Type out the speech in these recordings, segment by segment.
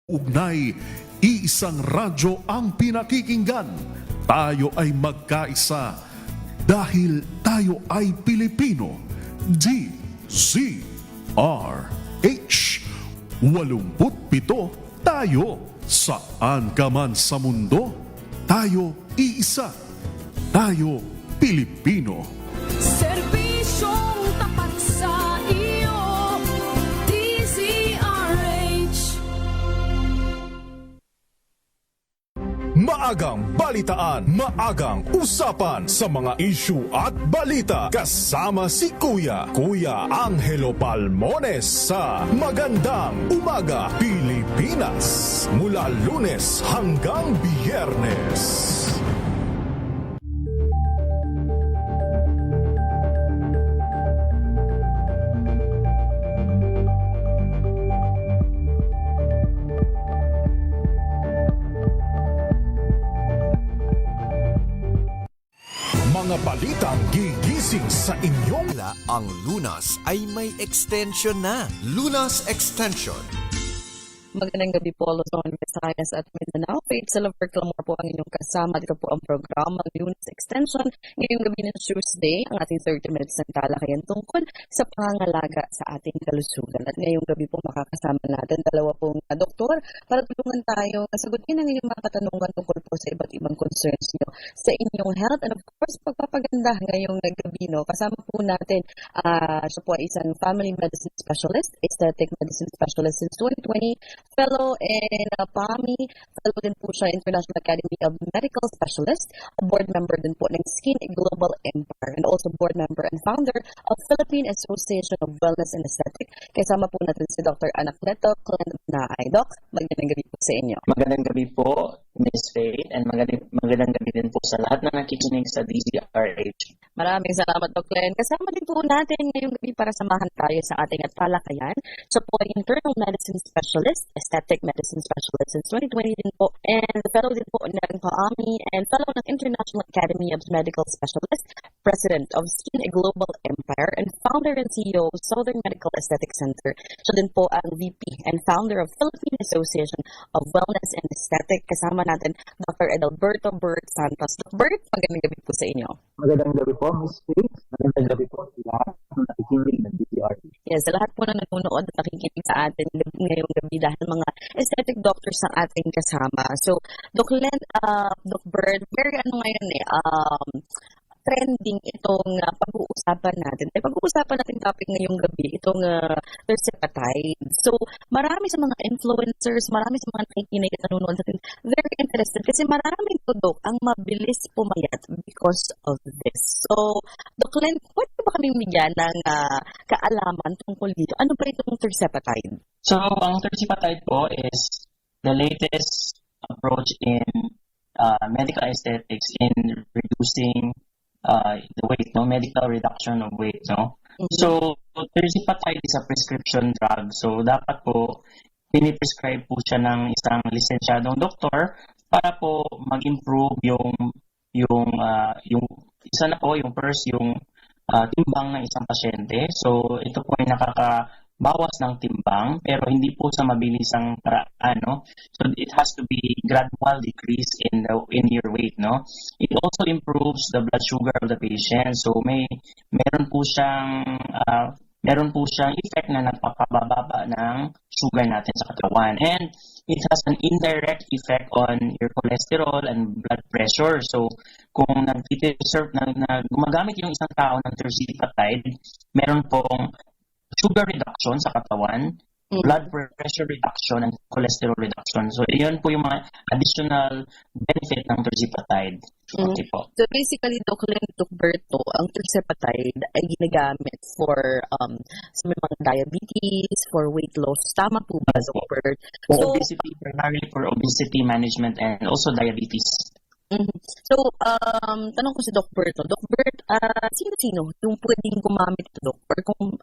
Ugnay, iisang radyo ang pinakikinggan. Tayo ay magkaisa dahil tayo ay Pilipino. DZRH 87 tayo. Saan ka man sa mundo, tayo iisa. Tayo Pilipino. Serbisyong tapat sa iyo, DZRH. Maagang balitaan, maagang usapan sa mga issue at balita. Kasama si Kuya Angelo Palmones sa Magandang Umaga Pilipinas. Mula Lunes hanggang Biyernes. Mga balitang gigising sa inyong Ang Lunas ay may extension na. Lunas Extension. Magandang gabi po, Luzon, Visayas at Mindanao. Faith Silver Clamor po ang inyong kasama. Dito po ang programa Lunas Extension. Ngayong gabi ng Tuesday, ang ating 30 minutes ng talakayan tungkol sa pangangalaga sa ating kalusugan. At ngayong gabi po makakasama natin dalawa pong doktor para tulungan tayo sagutin ang inyong mga katanungan tungkol po sa iba't ibang concerns nyo sa inyong health and of course pagpapaganda ngayong gabi. No? Kasama po natin, siya po ay isang family medicine specialist, aesthetic medicine specialist since 2020, fellow in PAMI, fellow din po siya International Academy of Medical Specialists, a board member din po ng Skin Global Empire, and also board member and founder of Philippine Association of Wellness and Aesthetic. Kasama po natin si Dr. Anacleto Clennaay. Doc, magandang gabi po sa inyo. Magandang gabi po, Ms. Faith, and magandang gabi din po sa lahat na nakikinig sa DZRH. Maraming salamat, Dr. Len. Kasama din po natin ngayong gabi para samahan tayo sa ating at talakayan. So po, Internal Medicine Specialist, Aesthetic Medicine Specialist since 2020 din po, and fellow din po ng PAMI, and fellow ng International Academy of Medical Specialists, President of Skin Global Empire, and founder and CEO of Southern Medical Aesthetic Center. So din po ang VP and founder of Philippine Association of Wellness and Aesthetic. Kasama natin Dr. Adalberto Bert Santos. Dr. Bert, magandang gabi po sa inyo. Magandang gabi po, Ms. Faith. Magandang gabi po sa lahat ng nakikinig ng DZRH. Yes, sa lahat po na nanonood at nakikinig sa atin ngayong gabi dahil mga aesthetic doctors ang ating kasama. So, Doc Len, Doc Bert, very ngayon trending itong pag-uusapan natin. Pag-uusapan natin topic ngayong gabi, itong tirzepatide. So, marami sa mga influencers, marami sa mga nakikinig at nanonood natin, very interested kasi maraming tudok ang mabilis pumayat because of this. So, Doc Len, pwede ba kaming bigyan ng kaalaman tungkol dito? Ano ba itong tirzepatide? So, ang tirzepatide po is the latest approach in medical aesthetics in reducing the weight, medical reduction of weight, Mm-hmm. So, tirzepatide is a prescription drug. So, dapat po, piniprescribe po siya ng isang lisensyadong doktor para po mag-improve yung isa na po, yung first, yung timbang ng isang pasyente. So, ito po ay nakakabawas ng timbang, pero hindi po sa mabilisang paraan, So, it has to be gradual decrease in your weight, It also improves the blood sugar of the patient. So, meron po siyang effect na nagpapababa ng sugar natin sa katawan. And it has an indirect effect on your cholesterol and blood pressure. So, kung nag-serve na gumagamit yung isang tao ng tirzepatide, meron pong sugar reduction sa katawan, blood pressure reduction, and cholesterol reduction. So, iyon po yung mga additional benefit ng tirzepatide. Okay po. So, basically, Doc Berto, ang tirzepatide ay ginagamit for sa mga diabetes, for weight loss. Tama po ba, Doc Bert? So, obesity, primarily for obesity management and also diabetes. Mm-hmm. So, tanong ko si Doc Berto. Doc Bert, sino-sino yung pwedeng gumamit ito, Doc? Or kung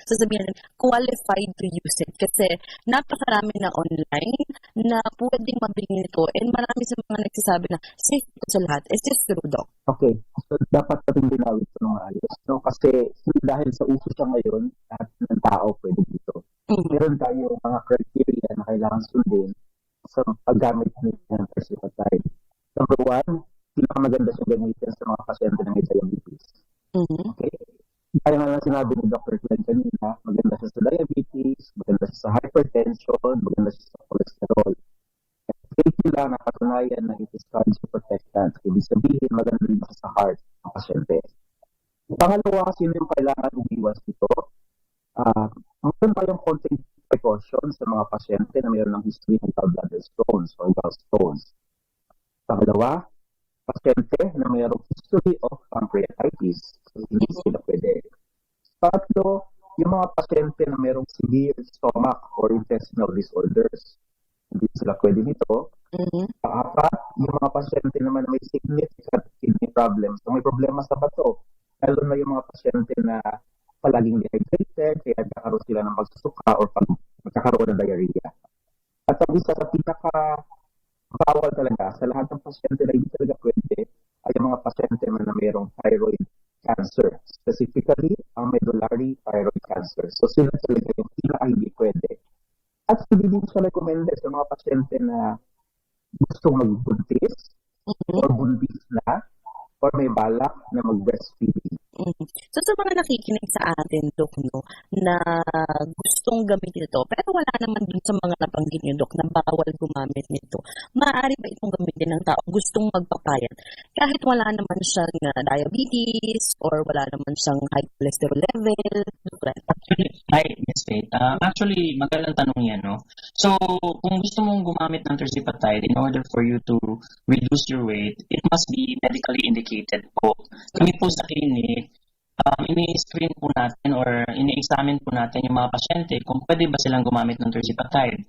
sasabihin natin, qualified to use it? Kasi napakarami na online na pwedeng mabili nito and marami sa mga nagsasabi na safe ito sa lahat. Is this true, Doc? Okay. So, dapat natin dinawit ito ng ayos. No? Kasi dahil sa uso siya ngayon, lahat ng tao pwede dito. meron tayo mga criteria na kailangan sundin sa paggamit ng tirzepatide. Number one, pinakamaganda siyang gamitin sa mga pasyente ng may diabetes. Okay? Kaya nga lang sinabi ni Dr. Glenn kanina, maganda siya sa diabetes, maganda siya sa hypertension, maganda siya sa cholesterol. Safety lang na katunayan na it is cardioprotectant. Ibig sabihin, maganda rin siya sa heart ng pasyente. Pangalawa, sino yung kailangan umiwas dito? Meron tayong konting precaution sa mga pasyente na mayroon ng history ng gallbladder stones or gallstones. Pangalawa, pasyente na mayroong history of pancreatitis. So, hindi sila pwede. Pangatlo, yung mga pasyente na mayroong severe stomach or intestinal disorders. Hindi sila pwede nito. Pang-apat, yung mga pasyente naman na may significant kidney problems. So, may problema sa bato. Lalo na yung mga pasyente na palaging dehydrated, kaya nagkakaroon sila ng pagsusuka or magkakaroon ng diarrhea. At ang isa sa pinaka-bawal talaga sa lahat ng pasyente na hindi talaga pwede ay yung mga pasyente na mayroong thyroid cancer. Specifically, ang medullary thyroid cancer. So sila talaga yung hindi pwede. At hindi din siya recommended sa mga pasyente na gustong magbuntis or buntis na or may balak na mag-breastfeeding. So sa mga nakikinig sa atin, Dok, no, na gustong gamitin ito, pero wala naman dun sa mga nabanggit niyo, Dok, na bawal gumamit nito, maaari ba itong gamitin ng tao gustong magpapayat? Kahit wala naman siyang diabetes or wala naman siyang high cholesterol level, Dok? Yes, Faith. Actually, magandang tanong yan, no? So, kung gusto mong gumamit ng tirzepatide in order for you to reduce your weight, it must be medically indicated po. Kami po sa clinic, ini-screen po natin or ini-examine po natin yung mga pasyente kung pwede ba silang gumamit ng tirzepatide.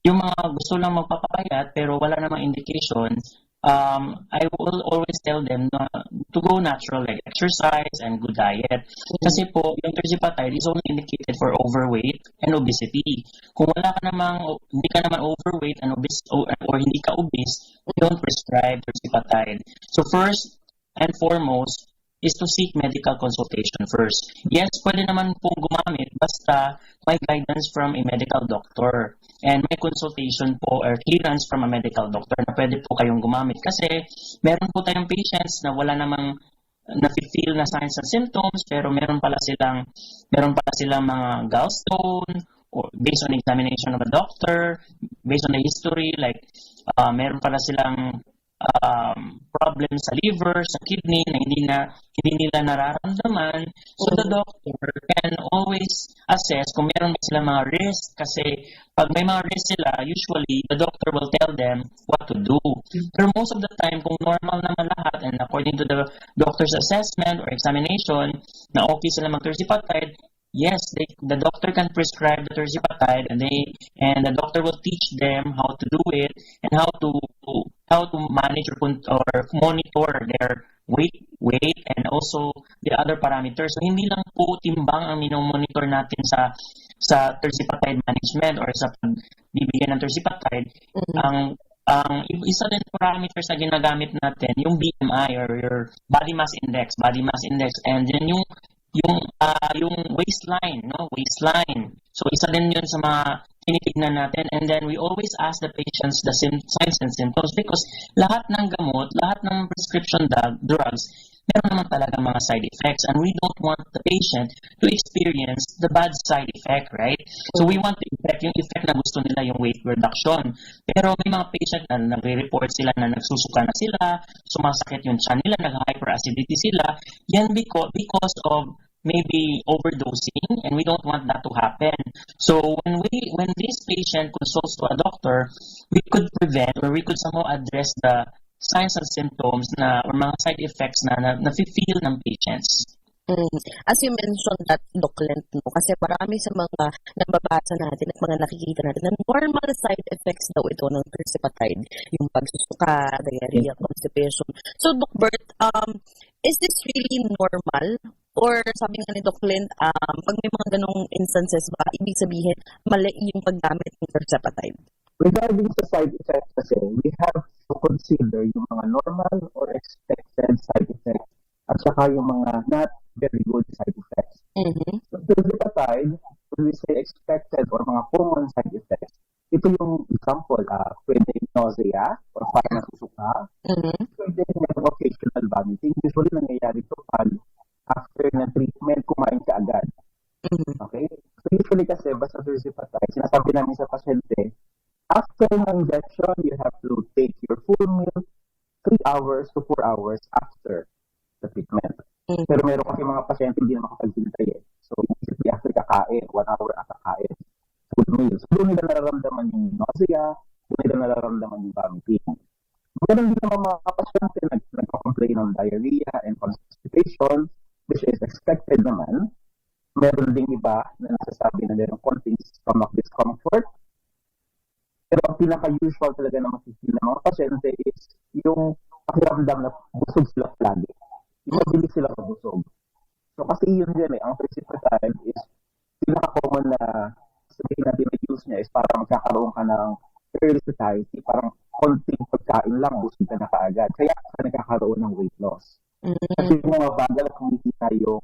Yung mga gusto lang magpapapayat pero wala namang indication, I will always tell them to go natural, like exercise and good diet. Kasi po, yung tirzepatide is only indicated for overweight and obesity. Kung wala ka namang, hindi ka naman overweight and obese, or hindi ka obese, don't prescribe tirzepatide. So first and foremost, is to seek medical consultation first. Yes, pwede naman pong gumamit basta may guidance from a medical doctor and may consultation po or clearance from a medical doctor na pwede po kayong gumamit. Kasi meron po tayong patients na wala namang nafe-feel na signs and symptoms pero meron pala silang mga gallstone or based on examination of a doctor, based on the history, like meron pala silang problem sa liver, sa kidney na hindi nila nararamdaman. So the doctor can always assess kung meron ba sila mga risk kasi pag may mga risk sila, usually the doctor will tell them what to do. Pero most of the time, kung normal naman lahat and according to the doctor's assessment or examination na okay sila mag-tirzepatide, yes, the doctor can prescribe the tirzepatide and the doctor will teach them how to do it and how to manage or monitor their weight and also the other parameters. So hindi lang po timbang ang minomonitor natin sa tirzepatide management or sa pagbibigyan ng tirzepatide. Ang isa din parameters na ginagamit natin yung BMI or your body mass index, and then yung waistline, so isa din yun sa mga tinitignan natin, and then we always ask the patients the signs and symptoms because lahat ng gamot, lahat ng prescription drugs, meron naman talaga mga side effects and we don't want the patient to experience the bad side effect, right? So we want yung effect na gusto nila, yung weight reduction. Pero may mga patient na nagre-report sila na nagsusuka na sila, sumasakit yung tiyan nila, nag-hyperacidity sila, yan because of maybe overdosing, and we don't want that to happen. So when this patient consults to a doctor, we could prevent or we could somehow address the signs and symptoms or mga side effects na nafe-feel ng patients. As you mentioned that, Doc Lent, no? Kasi marami sa mga nababasa natin at mga nakikita natin na normal side effects daw ito ng tirzepatide, yung pagsusuka, diarrhea, constipation. So, Doc Bert, is this really normal? Or sabi nga ni Doc Lent, pag may mga ganong instances ba, ibig sabihin, mali yung paggamit ng tirzepatide? Regarding sa side effects kasi, we have to consider yung mga normal or expected side effects at saka yung mga not very good side effects. So, tirzepatide, we say expected or mga common side effects, ito yung example, pwede nausea or parang nasusuka, pwede yung occasional vomiting. Usually nangyayari ito pag after na treatment, kumain ka agad. Okay? So usually kasi, basta tirzepatide, sinasabi namin sa pasyente, after ng injection, you have to take your full meal 3 hours to 4 hours after the treatment. Pero meron kasi mga pasyente hindi na makapaghintay eh. So, immediately after kakain, 1 hour after kakain, full meal. So, doon nila nararamdaman yung nausea, doon nila nararamdaman yung vomiting. Meron din naman mga pasyente nagpa-complain ng diarrhea and constipation, which is expected naman. Meron din iba na nasasabi na meron konting stomach discomfort. Pero ang pinaka-usual talaga na makikita ng mga pasyente is yung pakiramdam na busog sila lagi. Yung mabilis sila mabusog. So kasi yun din ang tirzepatide is pinaka-common na sabihin natin na use niya is parang magkakaroon ka ng early satiety, parang konting pagkain lang, busog ka na kaagad. Kaya ka nagkakaroon ng weight loss. Kasi mabagal kumikita yung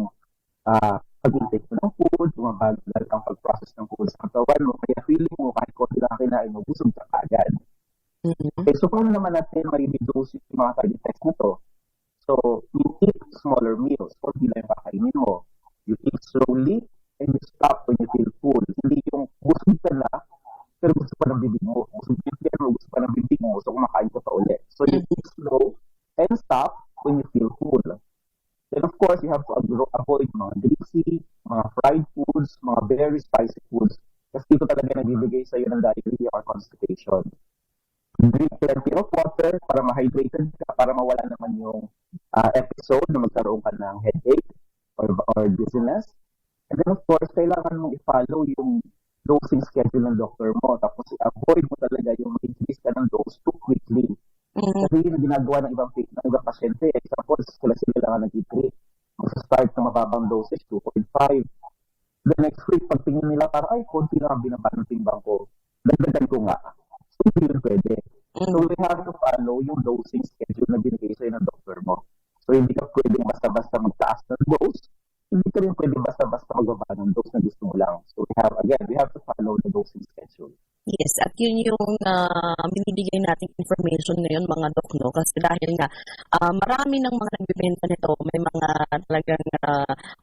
pag-intake mo ng food, mabagal ang pag-process ng food sa katawan mo, kaya feeling mo kahit konti lang kinain mo, busog ka kaagad. Okay, so paano naman natin ma-reduce yung mga side effects na to? So, you eat smaller meals, or hindi lang yung kakainin mo. You eat slowly, and you stop when you feel full. Hindi yung busog ka na, pero gusto pa ng bibig mo. Busog mo, gusto pa ng bibig mo, so kumakain ka pa ulit. So, you eat slow, and stop when you feel full. Then, of course, you have to avoid mga greasy, mga fried foods, mga very spicy foods. Kasi ito talaga nagbibigay sa iyo ng diarrhea or constipation. Drink plenty of water para ma-hydrated ka, para mawala naman yung episode na magkaroon ka ng headache or dizziness. And then, of course, kailangan mong i-follow yung dosing schedule ng doctor mo. Tapos, avoid mo talaga yung increase ka ng dose too quickly. Kasi yun ang ginagawa ng ibang pasyente. Example, sila lang nag-treat. Mag-start ng mababang dosage, 2.5. The next week, pag tingin nila, parang, ay, konti na binaba ng timbang ko. Dagdagan ko nga. So, hindi yun pwede. So, we have to follow yung dosing schedule na binigay sa'yo ng doctor mo. So, hindi ka pwedeng basta-basta magtaas ng dose. Hindi ka rin pwedeng basta-basta magbaba ng dose na gusto mo lang. So, we have to follow the dosing schedule. Yes, at yun yung binibigay nating information ngayon mga dok, no? Kasi dahil nga marami ng mga nagbibenta nito, may mga talagang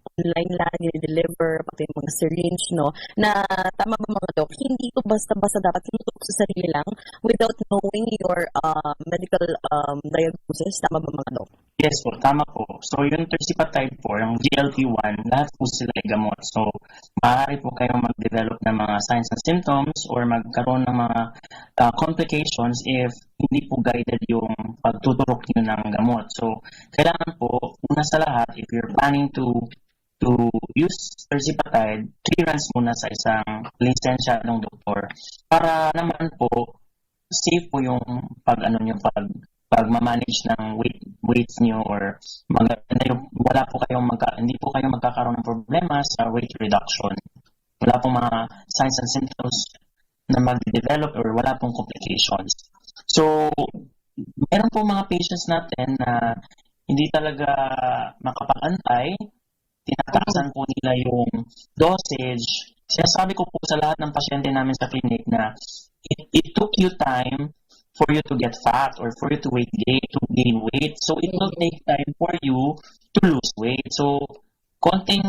online lang, deliver pati yung mga syringe, no? Na tama ba mga dok, hindi ito basta-basta dapat tinutok sa sarili lang without knowing your medical diagnosis. Tama ba mga dok? Yes po, tama po. So yung tirzepatide po, yung GLP-1, lahat po sila ay gamot. So maaari po kayong mag-develop ng mga signs and symptoms or magkaroon ng mga complications if hindi po guided yung pagtuturok nyo ng gamot. So kailangan po, una sa lahat, if you're planning to use tirzepatide, clearance muna sa isang lisensyadong doktor para naman po safe po yung pag-manage ng weights niyo or hindi po kayo magkakaroon ng problema sa weight reduction. Wala pong mga signs and symptoms na mag-develop or wala pong complications. So, meron po mga patients natin na hindi talaga makapag-antay, tinataasan po nila yung dosage. Sinasabi ko po sa lahat ng pasyente namin sa clinic na it took you time for you to get fat or for you to gain weight. So it will take time for you to lose weight. So konting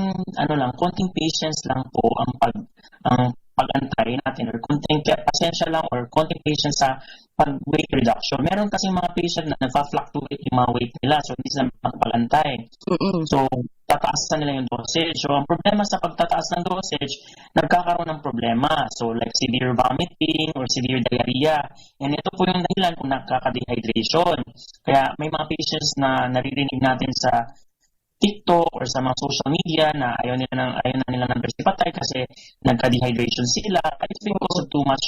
patience lang po ang pag-antay natin or konting pasensya lang or konting patience sa pag-weight reduction. Meron kasi mga patient na nagfa-fluctuate yung mga weight nila so hindi sila magpag-antay. So tataasan nila yung dosage. So ang problema sa pagtataas ng dosage, nagkakaroon ng problema. So like severe vomiting or severe diarrhea. And ito po yung dahilan kung nagkaka-dehydration. Kaya may mga patients na naririnig natin sa TikTok or sa mga social media na ayaw na nila ng tirzepatide kasi nagka-dehydration sila. It's because of too much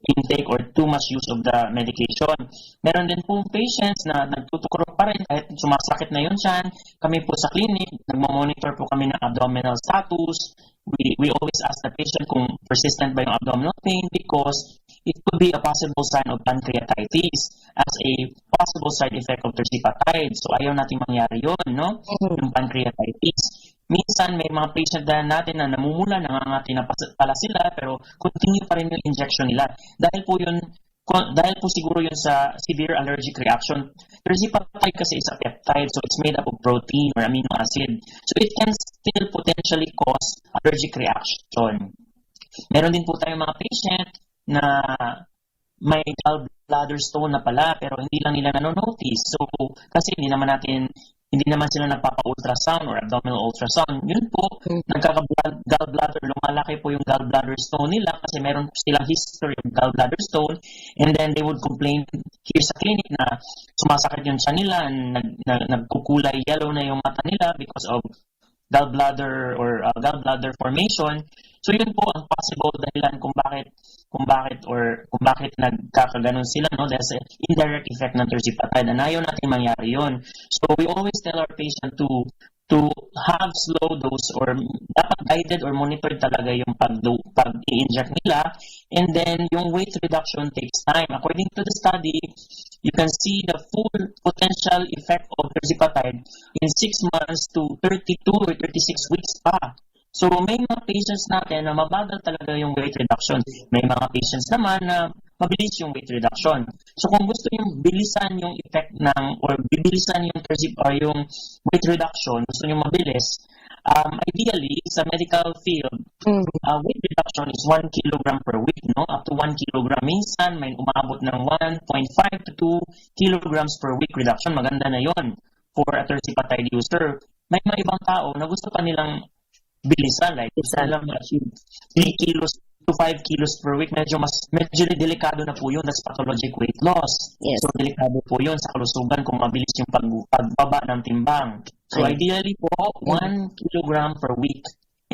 intake or too much use of the medication. Meron din po patients na nagtutukrok pa rin kahit sumasakit na yun siyan. Kami po sa clinic, nagmamonitor po kami ng abdominal status. We always ask the patient kung persistent ba yung abdominal pain because it could be a possible sign of pancreatitis as a possible side effect of tirzepatide. So ayaw nating mangyari yun, no? Yung pancreatitis. minsan may mga patient na natin na namumula, nangangati na pala sila, pero continue pa rin yung injection nila. Dahil po siguro yun sa severe allergic reaction. Tirzepatide kasi is a peptide, so it's made up of protein or amino acid. So it can still potentially cause allergic reaction. Meron din po tayong mga patient na may gallbladder stone na pala pero hindi lang nila nanonotice. So kasi hindi naman sila nagpapa-ultrasound or abdominal ultrasound. Yun po, nagkaka-gallbladder, lumalaki po yung gallbladder stone nila kasi meron silang history of gallbladder stone, and then they would complain here sa clinic na sumasakit yung tiyan nila, nagkukulay yellow na yung mata nila because of gallbladder or gallbladder formation. So yun po ang possible dahilan kung bakit nagkakaganon sila, no? There's an indirect effect ng tirzepatide and ayaw natin mangyari yun. So we always tell our patient to have slow dose or dapat guided or monitored talaga yung pag-i-inject nila, and then yung weight reduction takes time. According to the study, you can see the full potential effect of tirzepatide in 6 months to 32 or 36 weeks pa. So may mga patients natin na mabagal talaga yung weight reduction. May mga patients naman na mabilis yung weight reduction. So kung gusto nyo bilisan yung effect or bibilisan yung weight reduction, gusto nyo mabilis, ideally sa medical field, weight reduction is 1 kilogram per week, no? Up to 1 kilogram. Minsan may umabot ng 1.5 to 2 kilograms per week reduction. Maganda na yon for a tirzepatide user. May mga ibang tao na gusto pa nilang bilisan, like gusto nilang ma-achieve 3 kilos to 5 kilos per week. Medyo delikado na po yun. That's pathologic weight loss. Yes. So delikado po yun sa kalusugan kung mabilis yung pagbaba ng timbang. So ideally po, 1 kilogram per week.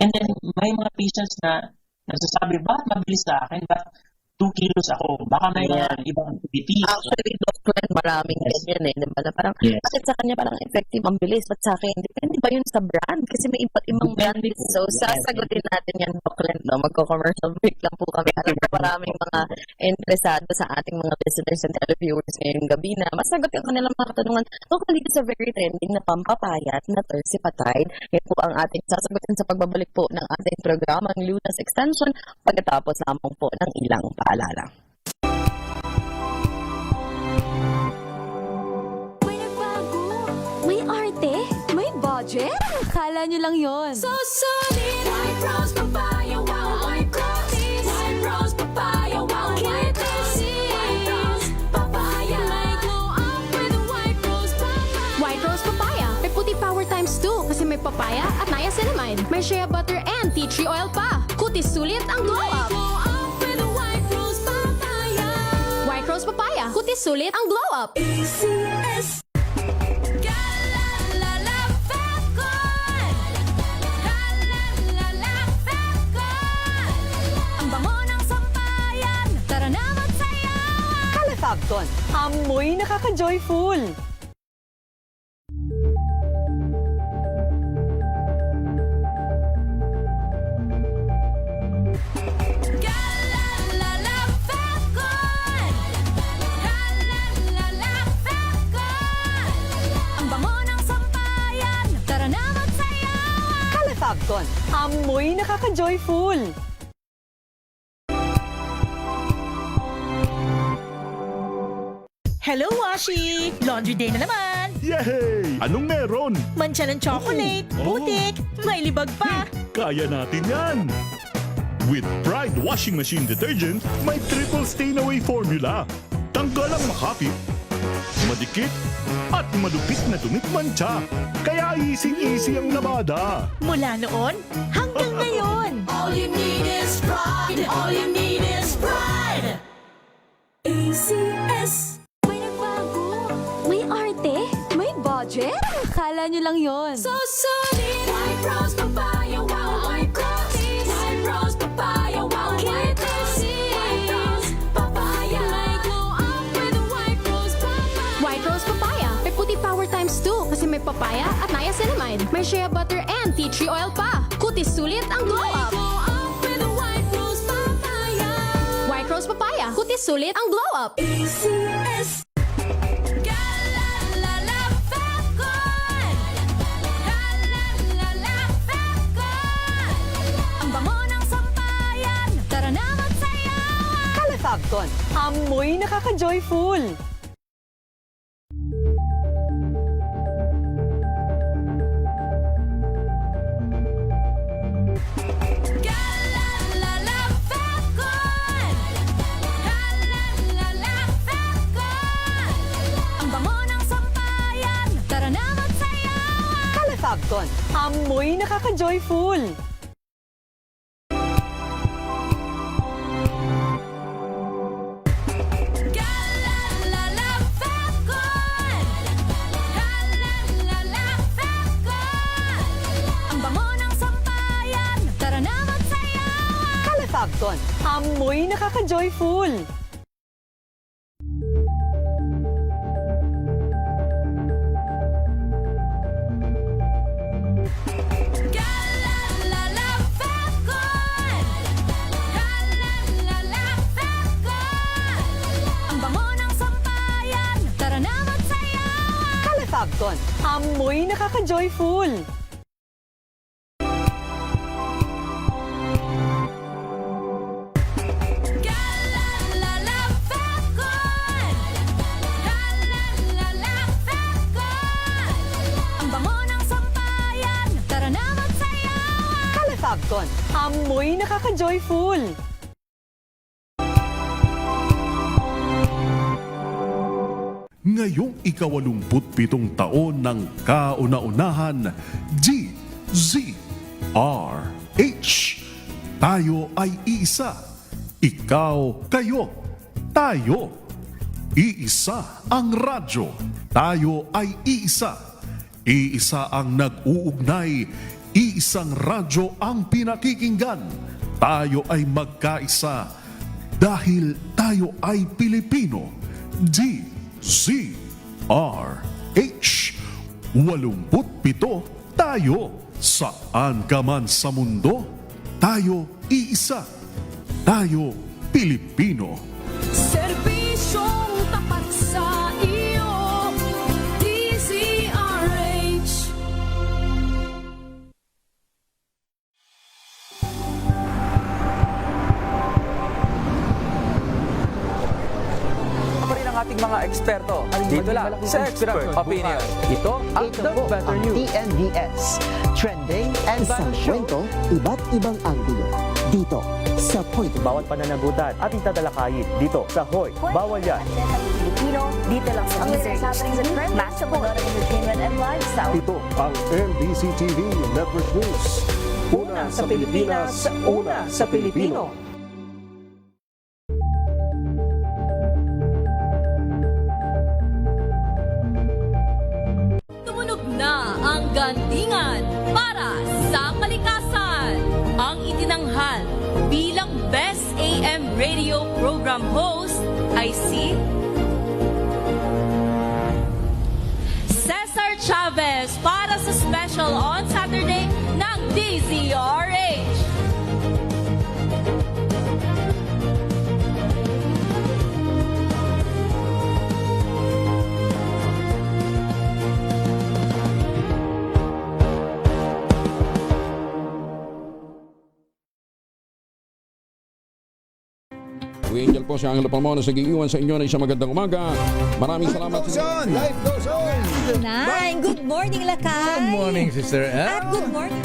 And then may mga patients na nagsasabi, bakit mabilis sa akin? Bakit 2 kilos ako? Baka may ibang activities. Actually, Dr. maraming ganyan eh. Diba? Na parang, bakit sa kanya parang effective ang bilis? Ba't sa akin? Depende ba yun sa brand? Kasi may iba't ibang brand. So, sasagutin natin yan, Dr. No? Magko-commercial break lang po kami. Alam ko maraming mga interesado sa ating mga listeners and televiewers ngayong gabi na masagot yung kanilang mga katanungan. Tungkol dito sa very trending na pampapayat na tirzepatide. Yan po ang ating sasagutin sa pagbabalik po ng ating programang Lunas Extension pagkatapos lamang po ng ilang paalala. May nagbago, may arte, may budget. Akala nyo lang yon. So solid! White Rose Papaya, wow, white roses. White Rose Papaya, wow, white roses. White Rose Papaya. May glow up with White Rose Papaya. White Rose Papaya. May puti power times 2 kasi may papaya at niacinamide. May shea butter and tea tree oil pa. Kutis sulit ang glow up. White Rose Papaya. Kutis sulit ang glow up. ACS. Ang bango ng sampayan. Tara na magsayawan. Calefabton, amoy nakaka-joyful. Calefabton, amoy nakaka-joyful. Hello, Washi! Laundry day na naman! Yay! Anong meron? Mancha ng chocolate, Oh. putik, may libag pa. Kaya natin yan! With Pride Washing Machine Detergent, may triple stain-away formula. Tanggal ang makapit, madikit, at madupit na dumit mancha. Kaya easy-easy ang labada. Mula noon hanggang ngayon. All you need is pride. All you need is pride. ACS. May nagbago, may arte, may budget. Akala nyo lang yon. So solid. White Rose Papaya, wow, white roses. White Rose Papaya, wow, white roses. White Rose Papaya. May glow up with White Rose Papaya. White Rose Papaya. May puti power times 2 kasi may papaya at niacinamide. May shea butter and tea tree oil pa. Kutis sulit ang glow up. White Rose Papaya. White Rose Papaya. Kutis sulit ang glow up. ACS. Fabcon, amoy nakaka-joyful. Ang bango ng sampayan, tara na magsayawan. Kala Fabcon, amoy nakaka-joyful. Ang bango ng sampayan, tara na magsayawan. Kala Fabcon, amoy nakaka-joyful. Ang bango ng sampayan, tara na magsayawan. Kala Fabcon, amoy nakaka-joyful. Ang bango ng sampayan, tara na magsayawan. Kala Fabcon, amoy nakaka-joyful. Ngayong ika-87 taon ng kauna-unahan, DZRH. Tayo ay iisa. Ikaw, kayo, tayo. Iisa ang radyo. Tayo ay iisa. Iisa ang nag-uugnay. Iisang radyo ang pinakikinggan. Tayo ay magkaisa. Dahil tayo ay Pilipino. DZRH. 87 tayo. Saan ka man sa mundo, tayo iisa. Tayo Pilipino. Serbisyong tapat sa iyo, DZRH. Pa rin ang ating mga eksperto. Dito lang sa Expert Opinion. Ito ang The Better News. TNDS. Trending and isang kwento, iba't ibang anggulo. Dito sa Point of View. Bawat pananagutan ating tatalakayin dito sa Hoy. Bawal yan. Pilipino, dito lang sa Research TV, Mass Support, Entertainment and Lifestyle. Ito ang NBC TV Network News. Una sa Pilipinas, una sa Pilipino. Tumunog na ang gandingan para sa kalikasan. Ang itinanghal bilang Best AM Radio Program Host ay si Cesar Chavez para sa special on Saturday ng DZRH. Angel po si Angelo Palmona sa giiwan sa inyo na isang magandang umaga. Maraming salamat. Life goes on! Good morning, Lakay! Good morning, Sister Ann. At good morning.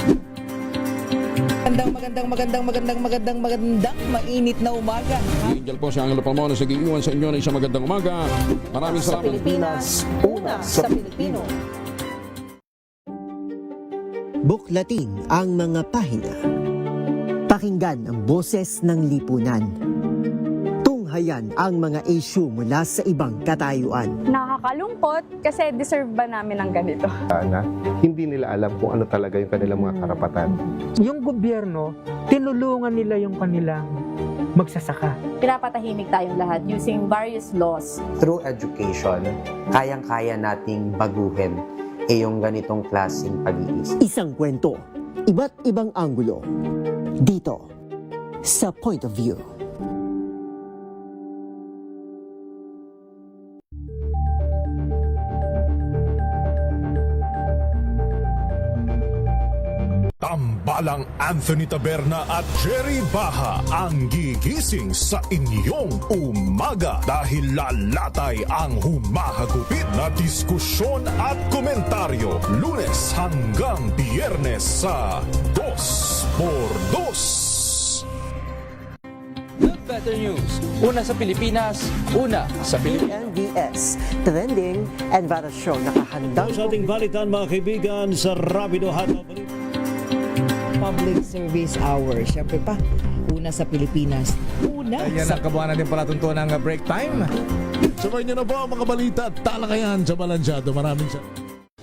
Magandang mainit na umaga. Angel po si Angelo Palmona sa giiwan sa inyo na isang magandang umaga. Maraming salamat. Pilipinas, una sa Pilipino. Buklatin ang mga pahina. Pakinggan ang boses ng lipunan. Tunghayan ang mga issue mula sa ibang katayuan. Nakakalungkot kasi deserve ba namin ng ganito? Na hindi nila alam kung ano talaga yung kanilang mga karapatan. Yung gobyerno, tinulungan nila yung kanilang magsasaka. Pinapatahimik tayong lahat using various laws. Through education, kayang-kaya nating baguhin yung ganitong klaseng pag-iisip. Isang kwento, iba't ibang anggulo. Dito, sa Point of View. Tambalang Anthony Taberna at Jerry Baha ang gigising sa inyong umaga dahil lalatay ang humahagupit na diskusyon at komentaryo Lunes hanggang Biyernes sa 2x2. Better News. Una sa Pilipinas, una sa Pilipinas. NBS, Trending and Bara Show. Nakahandang sa ating balitan mga kaibigan sa Rapido Hataw. Public Service Hour. Siyempre pa, una sa Pilipinas. Una Ayan sa... ang kabuhanan din pala tuntunan ng break time. Sabay niyo na po ang mga balita at talakayan sa Balansyado. Maraming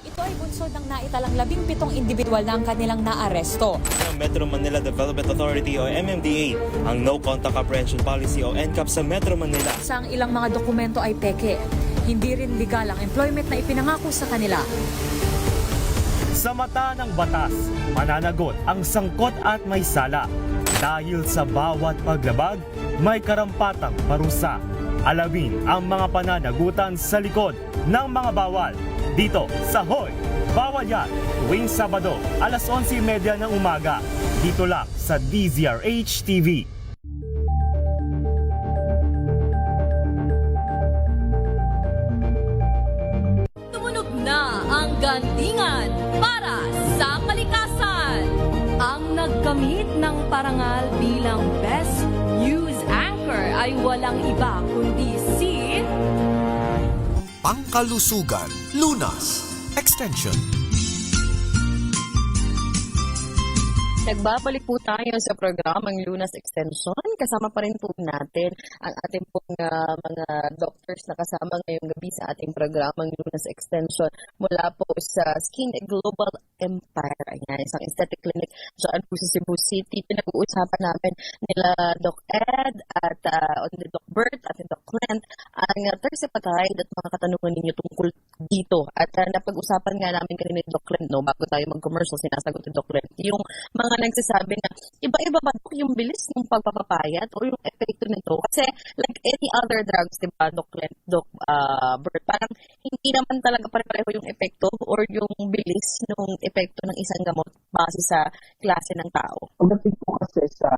Ito ay bunsod ng naitalang 17 individual na ang kanilang naaresto. Metro Manila Development Authority o MMDA ang No Contact Apprehension Policy o NCAP sa Metro Manila. Sa ang ilang mga dokumento ay peke. Hindi rin legal ang employment na ipinangako sa kanila. Sa mata ng batas, mananagot ang sangkot at may sala. Dahil sa bawat paglabag, may karampatang parusa. Alamin ang mga pananagutan sa likod ng mga bawal. Dito sa Hoy! Bawal Yan! Tuwing Sabado, alas 11:30 ng umaga. Dito lang sa DZRH TV. Tumunog na ang gantingan para sa kalikasan. Ang nagkamit ng parangal bilang Best News Anchor ay walang iba kundi si... Pangkalusugan, Lunas, Extension. Nagbabalik po tayo sa programang Lunas Extension. Kasama pa rin po natin ang ating pong mga doctors na kasama ngayong gabi sa ating programang Lunas Extension mula po sa Skin Global Empire. Ayan, isang aesthetic clinic dyan po sa Cebu City. Pinag-uusapan namin nila Doc Ed at Doc Bert at Doc Clint ang tersepatide at mga katanungan ninyo tungkol dito. At napag-usapan nga namin kanina ni Doc Clint, no, bago tayo mag-commercial, sinasagot ni Doc Clint, yung mga nagsasabi na iba-iba ba yung bilis ng pagpapapayat o yung epekto nito? Kasi like any other drugs, diba, Doc Clint, Doc Bert, parang hindi naman talaga pare-pareho yung epekto or yung bilis ng epekto ng isang gamot base sa klase ng tao. Pagdating po kasi sa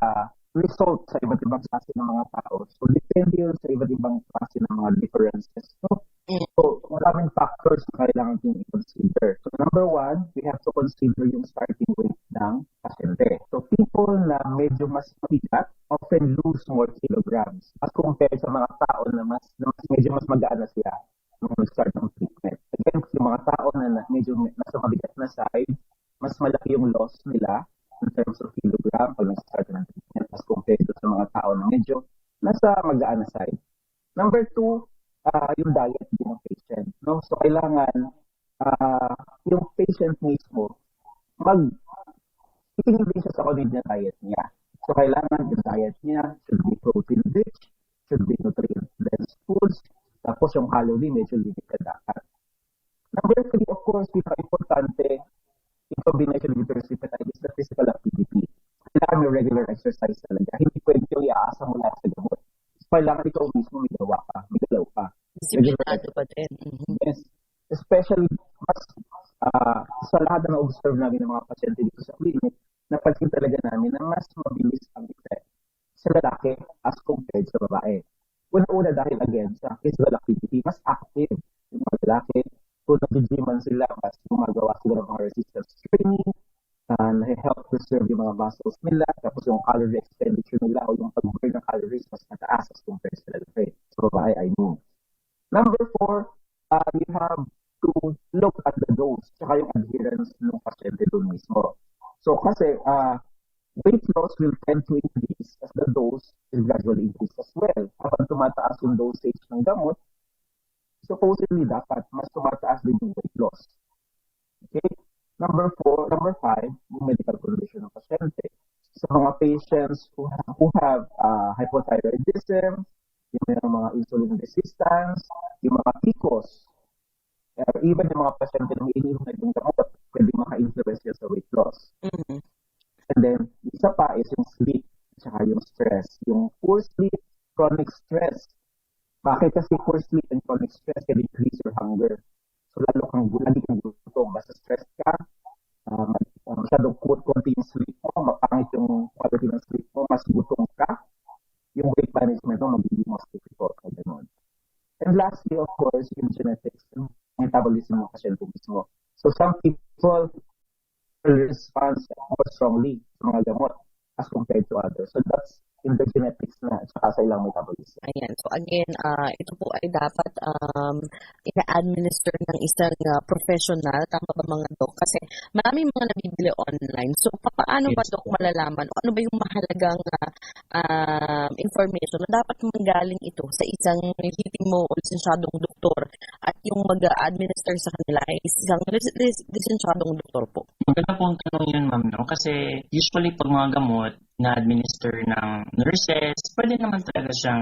result sa iba't ibang klase ng mga tao, so depende yun sa iba't ibang klase ng mga differences. So, maraming factors na kailangan yung i-consider. So, number one, we have to consider yung starting weight ng pasyente. So, people na medyo mas mabigat often lose more kilograms as compared sa mga tao na medyo mas magaan na sila nung nag-start ng treatment. Again, yung mga tao na medyo nasa mabigat na side, mas malaki yung loss nila in terms of kilogram pag nag-start ng treatment as compared sa mga tao na medyo nasa magaan na side. Number two, yung diet din ng patient. No? So, kailangan yung patient mismo itingin din siya sa Canadian diet niya. So, kailangan yung diet niya should be protein-rich, should be nutrient-dense foods, tapos yung calorie medyo limited dapat. Number three, of course, pinaka-importante in combination with tersepatide is the physical activity. Kailangan may regular exercise talaga. Hindi pwede yung iaasa mo lahat sa gamot. Kailangan ikaw mismo may gawa ka, may galaw ka. Disiplinado pa din. Yes. Especially, mas sa lahat na na-observe namin ng mga pasyente dito sa clinic, napansin talaga namin na mas mabilis ang effect sa lalaki as compared sa babae. Una-una dahil again sa physical activity, mas active yung mga lalaki. Kung nag-gyman sila, mas gumagawa sila ng mga resistance training, na-help preserve yung mga muscles nila, tapos yung calorie expenditure nila o yung pag-burn ng calories mas mataas as compared sa lalaki. Sa babae, I mean. Number four, you have to look at the dose tsaka yung adherence ng pasyente doon mismo. So kasi weight loss will tend to increase as the dose is gradually increased as well. Kapag tumataas yung dosage ng gamot, supposedly dapat mas tumataas din yung weight loss. Okay? Number five, yung medical condition ng pasyente. Sa mga patients who have hypothyroidism, yung mga insulin resistance, yung mga PCOS, even yung mga pasyente na iniinom na yung gamot, pwede maka-influence yan sa weight loss. Mm-hmm. And then, isa pa is yung sleep, tsaka yung stress. Yung poor sleep, chronic stress. Bakit kasi poor sleep and chronic stress can increase your hunger? So, lagi kang gutom, basta stress ka, masyadong maganti yung sleep mo, mapangit yung quality ng sleep mo, mas gutom ka, yung weight management mo magiging mas difficult. Ganun. And lastly, of course, yung genetics, yung metabolism ng pasyente mismo. So some people respond more strongly sa mga gamot as compared to others. So that's in the genetics na at sa ilang metabolism. Ayan. So again, ito po ay dapat ina-administer ng isang professional. Tama ba mga Dok? Kasi maraming mga nabibili online. So paano ba Dok malalaman? O ano ba yung mahalagang information na dapat manggaling ito sa isang lehitimong o lisensyadong doktor at yung mag-administer sa kanila ay isang lisensyadong doktor po? Maganda pong tanong yun, ma'am, no? Kasi usually pag mga gamot na-administer ng nurses, pwede naman talaga siyang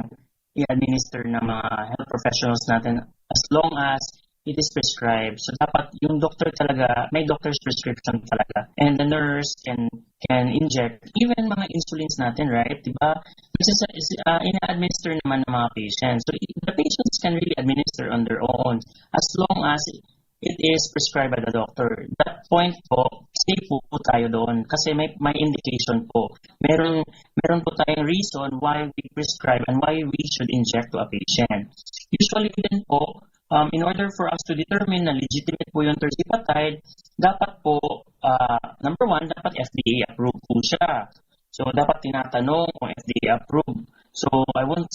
i-administer ng mga health professionals natin as long as it is prescribed. So dapat yung doctor talaga, may doctor's prescription talaga. And the nurse can inject even mga insulins natin, right? Diba? Ina-administer naman ng mga patients. So the patients can really administer on their own as long as it is prescribed by the doctor. That point po, safe po tayo doon kasi may indication po. Meron po tayong reason why we prescribe and why we should inject to a patient. Usually din po, in order for us to determine na legitimate po yung tirzepatide, dapat po, number one, dapat FDA approved po siya. So dapat tinatanong kung FDA approved. So I would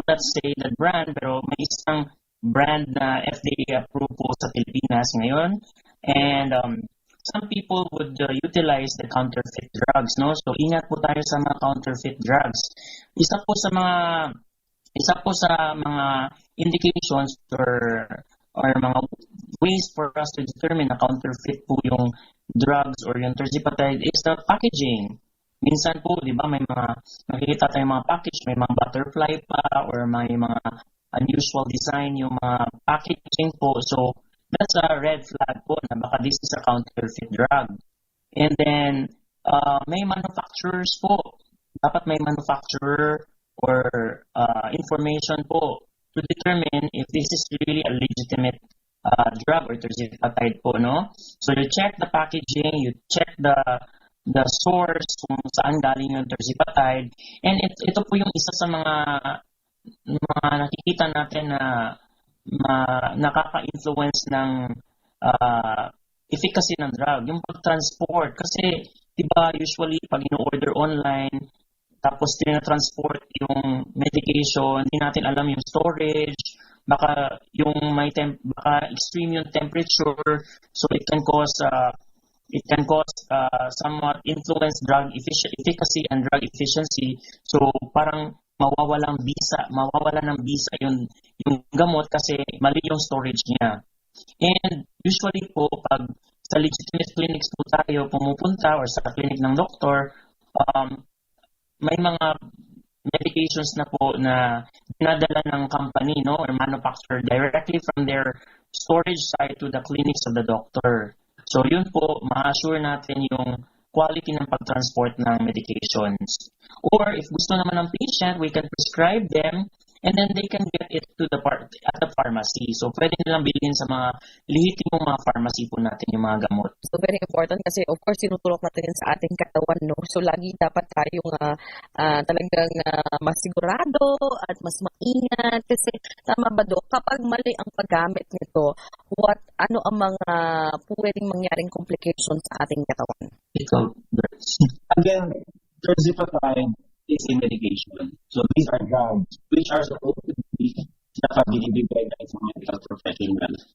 not say that brand, pero may isang brand na FDA approved po sa Pilipinas ngayon. And some people would utilize the counterfeit drugs, no? So ingat po tayo sa mga counterfeit drugs. Isa po sa mga indications or mga ways for us to determine na counterfeit po yung drugs or yung tirzepatide is the packaging. Minsan po, di ba, may mga nakikita tayong mga package, may mga butterfly pa or may mga unusual design yung mga packaging po. So, that's a red flag po na baka this is a counterfeit drug. And then, may manufacturers po. Dapat may manufacturer or information po to determine if this is really a legitimate drug or tirzepatide po, no? So, you check the packaging, you check the source kung saan galing yung tirzepatide. And ito po yung isa sa mga nakikita natin na nakaka-influence ng efficacy ng drug, yung pag-transport. Kasi, diba, usually, pag in-order online, tapos tina-transport yung medication, hindi natin alam yung storage, baka extreme yung temperature, so it can cause somewhat influence drug efficacy and drug efficiency. So, parang mawawala ng bisa yung gamot kasi mali yung storage niya. And usually po, pag sa legitimate clinics po tayo pumupunta or sa clinic ng doktor, may mga medications na po na dinadala ng company, no, or manufacturer directly from their storage site to the clinics of the doctor. So yun po, ma-assure natin yung quality ng pag-transport ng medications. Or if gusto naman ng patient, we can prescribe them and then they can get it to at the pharmacy. So pwede nilang bilhin sa mga lehitimong mga pharmacy po natin yung mga gamot. So very important kasi of course tinutulok natin yan sa ating katawan, no? So lagi dapat tayong talagang masigurado at mas maingat kasi tama ba Dok, kapag mali ang paggamit nito, ano ang mga pwedeng mangyaring complications sa ating katawan? Again, tirzepatide is a medication. So these are drugs which are supposed to be nakabinibigay by sa medical professionals.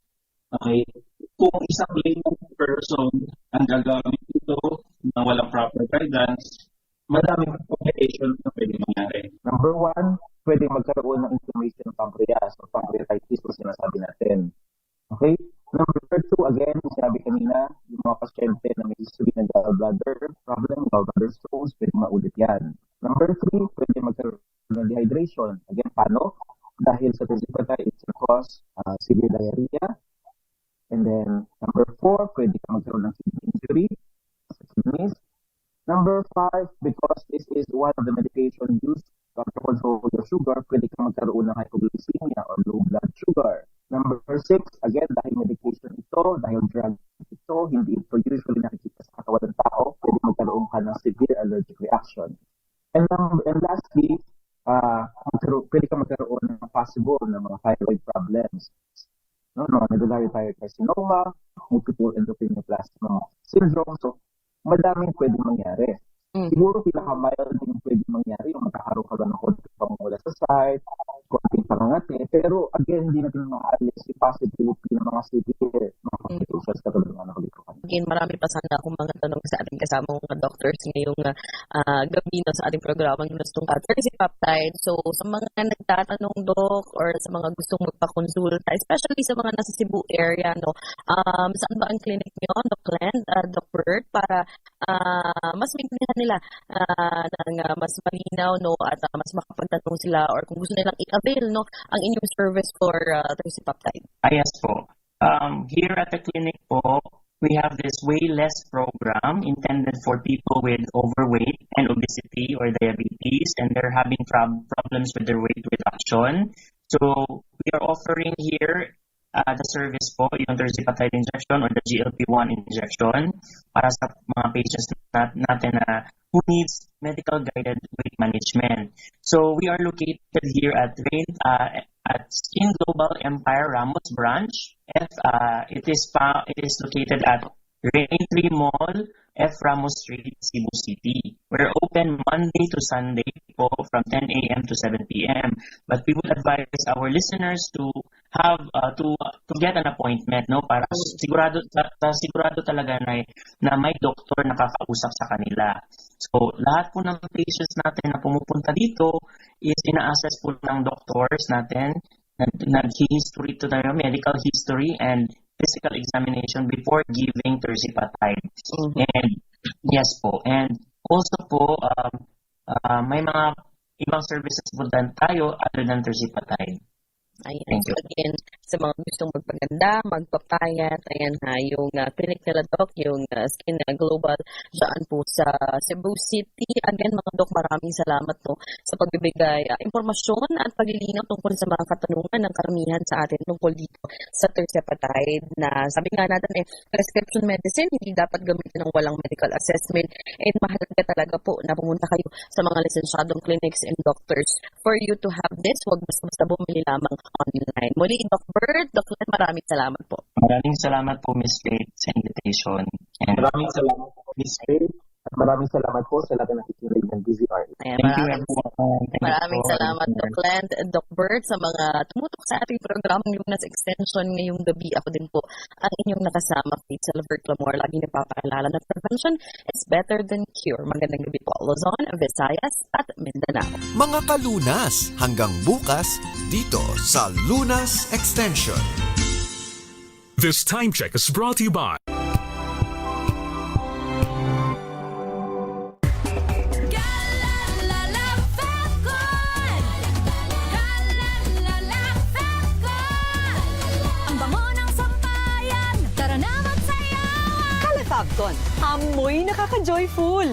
Okay? Kung isang layman person ang gagamit ito na walang proper guidance, madaming complications na pwede mangyari. Number one, pwede magkaroon ng inflammation ng pancreas o pancreatitis kung sinasabi natin. Okay? Number two, again, sinabi kanina, yung mga pasyente na may history ng gallbladder problem, gallbladder stones, pwede maulit yan. Number three, pwede magkaroon ng dehydration. Again, paano? Dahil sa tirzepatide, it can cause severe diarrhea. And then, number four, pwede ka magkaroon ng kidney injury sa kidneys. Number five, because this is one of the medication used to control your sugar, pwede ka magkaroon ng hypoglycemia or low blood sugar. Number six, again, dahil medication ito, dahil drug ito, hindi ito usually nakikita sa katawan ng tao, pwede possible na mga thyroid problems. No, medullary thyroid carcinoma, multiple endocrineoplastic syndrome. So, madaming pwede mangyari. Siguro pinaka-mild yung pwede mangyari, yung magkakaroon ka ba ng konting pamumula sa site, konting pangangati. Pero again, hindi natin maalis yung possibility ng mga severe mga complications katulad ng nakabito kanina. Again, marami pa sana akong mga tanong sa ating kasamang mga doctors ngayong gabi na sa ating programang Gustong Tersipaptide. So, sa mga nagtatanong, Doc, or sa mga gustong magpakonsulta, especially sa mga nasa Cebu area, no, saan ba ang clinic nyo, Doc Len, Doc Bert, para mas maintindihan nila ng mas malinaw, no, at mas makapagtanong sila or kung gusto nilang i-avail, no, ang inyong service for Tersipaptide. Yes po. Here at the clinic po, we have this Way Less program intended for people with overweight and obesity or diabetes, and they're having problems with their weight reduction. So we are offering here the service po, yung Tersipaptide injection or the GLP-1 injection para sa mga patients natin na who needs medical guided weight management. So we are located here at Skin Global Empire Ramos branch. It is located at Raintree Mall, F. Ramos Street, Cebu City. We're open Monday to Sunday po from 10 a.m. to 7 p.m. But we would advise our listeners to have to get an appointment, no, para sigurado talaga na may doktor na kakausap sa kanila. So lahat po ng patients natin na pumupunta dito is ina-assess po ng doctors natin, nag-history to tayo, medical history and physical examination before giving Tersipaptide. And yes po, and also po may mga ibang services po din tayo other than Tersipaptide. Ayan. So again, sa mga gustong magpaganda, magpapayat, ayan ha, yung clinic nila, Doc, yung Skin Global, dyan po sa Cebu City. Again, mga Doc, maraming salamat po sa pagbibigay impormasyon at paglilinaw tungkol sa mga katanungan ng karamihan sa atin tungkol dito sa Tersipaptide na sabi nga natin prescription medicine, hindi dapat gamitin ng walang medical assessment, and mahalaga talaga po na pumunta kayo sa mga lisensyadong clinics and doctors for you to have this. Huwag basta bumili lamang online. Muli, Doc Bert, Doc Len, maraming salamat po. Maraming salamat po, Miss Faith, sa invitation. And maraming salamat po, Miss Faith. At maraming salamat po sa lahat ng nakikinig ng DZRH. Maraming salamat, Doc Len, Doc Bert, sa mga tumutok sa ating programang Lunas Extension ngayong gabi. Ako din po ang inyong nakasama, Faith Silver Clamor. Lagi nagpapaalala na prevention is better than cure. Magandang gabi po, Luzon, Visayas, at Mindanao. Mga kalunas, hanggang bukas dito sa Lunas Extension. This time check is brought to you by Fabcon, amoy nakaka-joyful.